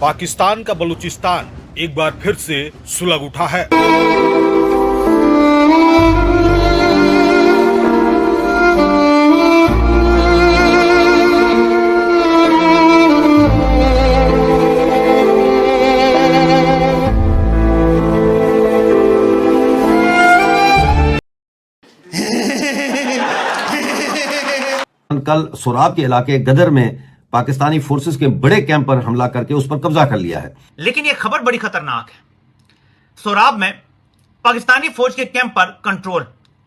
पाकिस्तान का बलूचिस्तान एक बार फिर से सुलग उठा है। कल सोराब के इलाके गदर में पाकिस्तानी फोर्सेस के बड़े कैंप पर हमला करके उस पर कब्जा कर लिया है। लेकिन यह खबर बड़ी खतरनाक है। सोराब में पाकिस्तानी फौज के कैंप पर कंट्रोल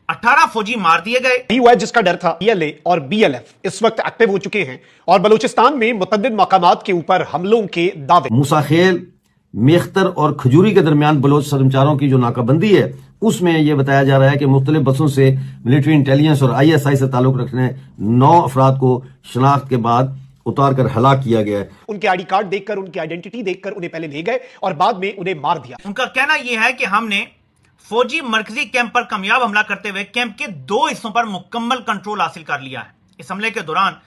18 फौजी मार दिए गए। यही हुआ है जिसका डर था। PLA और BLF इस वक्त एक्टिव हो चुके हैं और बलूचिस्तान में मुतअद्दिद मकामात के ऊपर हमलों के दावे। मूसाखेल, मेख्तर और खजूरी के दरमियान बलोच कर्मचारियों की जो नाकाबंदी है उसमें यह बताया जा रहा है कि मुख्तलिफ बसों से मिलिट्री इंटेलिजेंस और ISI से ताल्लुक रखने 9 अफराद को शनाख्त के बाद उतार कर हलाक किया गया है। उनके ID कार्ड देखकर, उनकी आइडेंटिटी देखकर उन्हें पहले ले गए और बाद में उन्हें मार दिया। उनका कहना यह है कि हमने फौजी मरकजी कैंप पर कामयाब हमला करते हुए कैंप के 2 हिस्सों पर मुकम्मल कंट्रोल हासिल कर लिया है। इस हमले के दौरान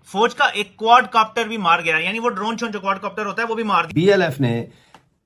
फौज का एक क्वाडकॉप्टर भी मार गया, यानी वो ड्रोन जो क्वाडकॉप्टर होता है वो भी मार दिया। BLF ने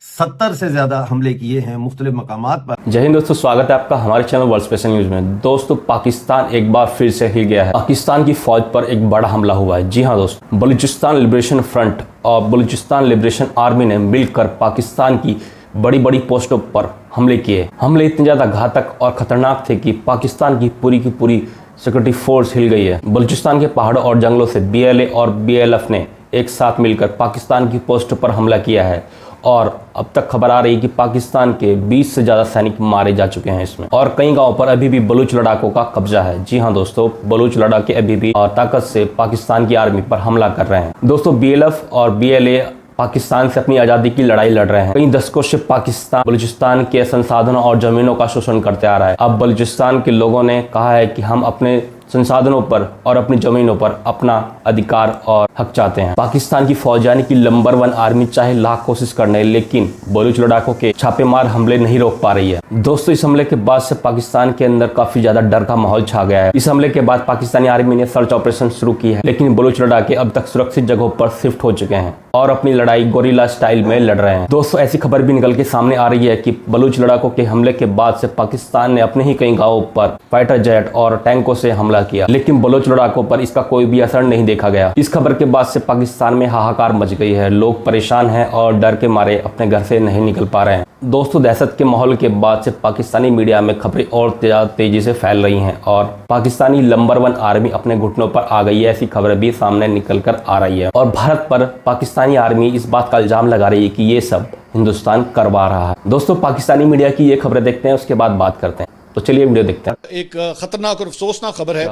70 से ज्यादा हमले किए हैं मुख्तलिफ मकामात पर। जय हिंद दोस्तों, स्वागत है आपका हमारे चैनल वर्ल्ड स्पेशल न्यूज में। दोस्तों, पाकिस्तान एक बार फिर से हिल गया है। पाकिस्तान की फौज पर एक बड़ा हमला हुआ है। जी हां दोस्तों, बलूचिस्तान लिबरेशन फ्रंट और बलूचिस्तान लिबरेशन आर्मी ने मिलकर पाकिस्तान की बड़ी बड़ी पोस्टों पर हमले किए। हमले इतने ज्यादा घातक और खतरनाक थे कि पाकिस्तान की पूरी सिक्योरिटी फोर्स हिल गई है। बलूचिस्तान के पहाड़ों और जंगलों से BLA और BLF ने एक साथ मिलकर पाकिस्तान की पोस्टों पर हमला किया है और अब तक खबर आ रही है कि पाकिस्तान के 20 से ज्यादा सैनिक मारे जा चुके हैं इसमें, और कई गांवों पर अभी भी बलूच लड़ाकों का कब्जा है। जी हां दोस्तों, बलूच लड़ाके अभी भी और ताकत से पाकिस्तान की आर्मी पर हमला कर रहे हैं। दोस्तों, BLF और BLA पाकिस्तान से अपनी आजादी की लड़ाई लड़ रहे हैं। कई दशकों से पाकिस्तान बलूचिस्तान के संसाधनों और जमीनों का शोषण करते आ रहा है। अब बलूचिस्तान के लोगों ने कहा है कि हम अपने संसाधनों पर और अपनी जमीनों पर अपना अधिकार और हक चाहते हैं। पाकिस्तान की फौज यानी कि नंबर 1 आर्मी चाहे लाख कोशिश करने, लेकिन बलूच लड़ाकों के छापेमार हमले नहीं रोक पा रही है। दोस्तों, इस हमले के बाद से पाकिस्तान के अंदर काफी ज्यादा डर का माहौल छा गया है। इस हमले के बाद पाकिस्तानी आर्मी ने सर्च ऑपरेशन शुरू की है, लेकिन बलूच लड़ाके अब तक सुरक्षित जगहों पर शिफ्ट हो चुके हैं और अपनी लड़ाई गोरिल्ला स्टाइल में लड़ रहे हैं। दोस्तों, ऐसी खबर भी निकल के सामने आ रही है कि बलूच लड़ाकों के हमले के बाद से पाकिस्तान ने अपने ही कई गांवों पर फाइटर जेट और टैंकों से हमला किया, लेकिन बलूच लड़ाकों पर इसका कोई भी असर नहीं देखा गया। इस खबर के बाद से पाकिस्तान में हाहाकार मच गई है। लोग परेशान हैं और डर के मारे अपने घर से नहीं निकल पा रहे हैं। दोस्तों, दहशत के माहौल के बाद से पाकिस्तानी मीडिया में खबरें और तेजी से फैल रही हैं और पाकिस्तानी नंबर 1 आर्मी अपने घुटनों पर आ गई है, ऐसी खबरें भी सामने निकल कर आ रही है। और भारत पर पाकिस्तानी आर्मी इस बात का इल्जाम लगा रही है कि ये सब हिंदुस्तान करवा रहा है। दोस्तों, पाकिस्तानी मीडिया की ये खबरें देखते हैं, उसके बाद बात करते हैं। तो चलिए वीडियो देखते हैं। एक खतरनाक और अफसोसनाक खबर है,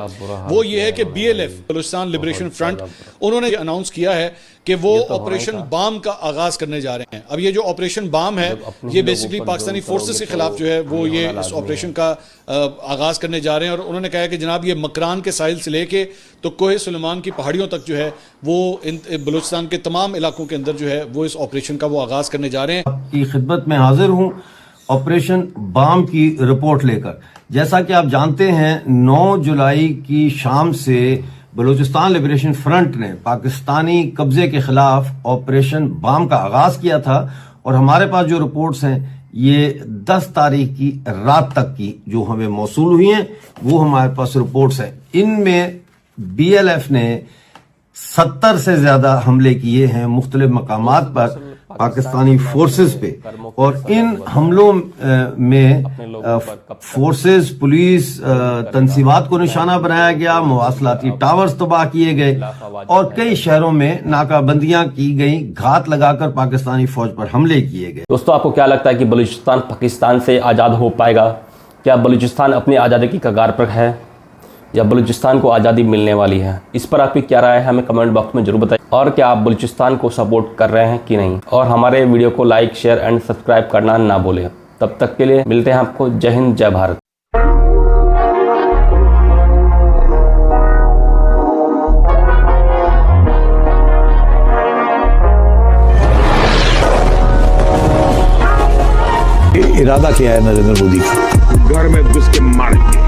वो ये है कि BLF बलूचिस्तान लिबरेशन फ्रंट उन्होंने अनाउंस किया है कि वो ऑपरेशन बाम का आगाज करने जा रहे हैं। अब ये जो ऑपरेशन बाम है, ये बेसिकली पाकिस्तानी फोर्सेस के खिलाफ जो है वो ये इस ऑपरेशन का आगाज करने जा रहे हैं। और उन्होंने कहा कि जनाब ये मकरान के साहिल से लेके तो कोहे सुलेमान की पहाड़ियों तक जो है वो इन बलूचिस्तान के तमाम इलाकों के अंदर जो है वो इस ऑपरेशन का वो आगाज करने जा रहे हैं। आपकी खिदमत में हाजिर हूँ ऑपरेशन बाम की रिपोर्ट लेकर। जैसा कि आप जानते हैं, 9 जुलाई की शाम से बलूचिस्तान लिबरेशन फ्रंट ने पाकिस्तानी कब्जे के खिलाफ ऑपरेशन बाम का आगाज किया था और हमारे पास जो रिपोर्ट्स हैं ये 10 तारीख की रात तक की जो हमें मौसूल हुई हैं वो हमारे पास रिपोर्ट्स हैं। इनमें BLF ने 70 से ज्यादा हमले किए हैं मुख्तलिफ मकामात पर पाकिस्तानी फोर्सेस पे, और इन हमलों में फोर्सेस, पुलिस, तंसीबात को निशाना बनाया गया, मवासलाती टावर्स तबाह किए गए और कई शहरों में नाकाबंदियां की गई, घात लगाकर पाकिस्तानी फौज पर हमले किए गए। दोस्तों, आपको क्या लगता है कि बलूचिस्तान पाकिस्तान से आज़ाद हो पाएगा? क्या बलूचिस्तान अपनी आज़ादी की कगार पर है या बलूचिस्तान को आज़ादी मिलने वाली है? इस पर आपकी क्या राय है, हमें कमेंट बॉक्स में जरूर बताइए। और क्या आप बलूचिस्तान को सपोर्ट कर रहे हैं कि नहीं? और हमारे वीडियो को लाइक, शेयर एंड सब्सक्राइब करना ना भूलें। तब तक के लिए मिलते हैं आपको। जय हिंद, जय भारत। इरादा क्या है नरेंद्र मोदी का? घर में घुस के मारेंगे।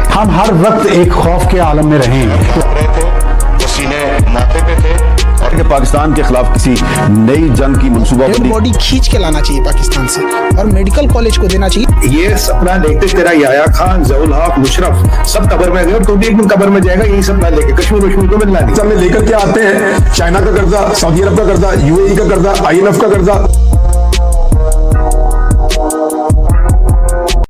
हाँ, हम हर वक्त एक खौफ के आलम में रहे हैं। तो सीने मौके पे थे और पाकिस्तान के खिलाफ किसी नई जंग की मंसूबाबंदी बॉडी खींच के लाना चाहिए पाकिस्तान से और मेडिकल कॉलेज को देना चाहिए। ये सपना देखते तेरा याया खान, जऊल हक, मुशरफ सब कब्र में गए, तो भी एक दिन कब्र में जाएगा यही सपना लेके। कश्मीर को मिलना नहीं। सब में लेकर के आते हैं चाइना का कर्जा, सऊदी अरब का कर्जा, यूएई का कर्जा, IMF का कर्जा।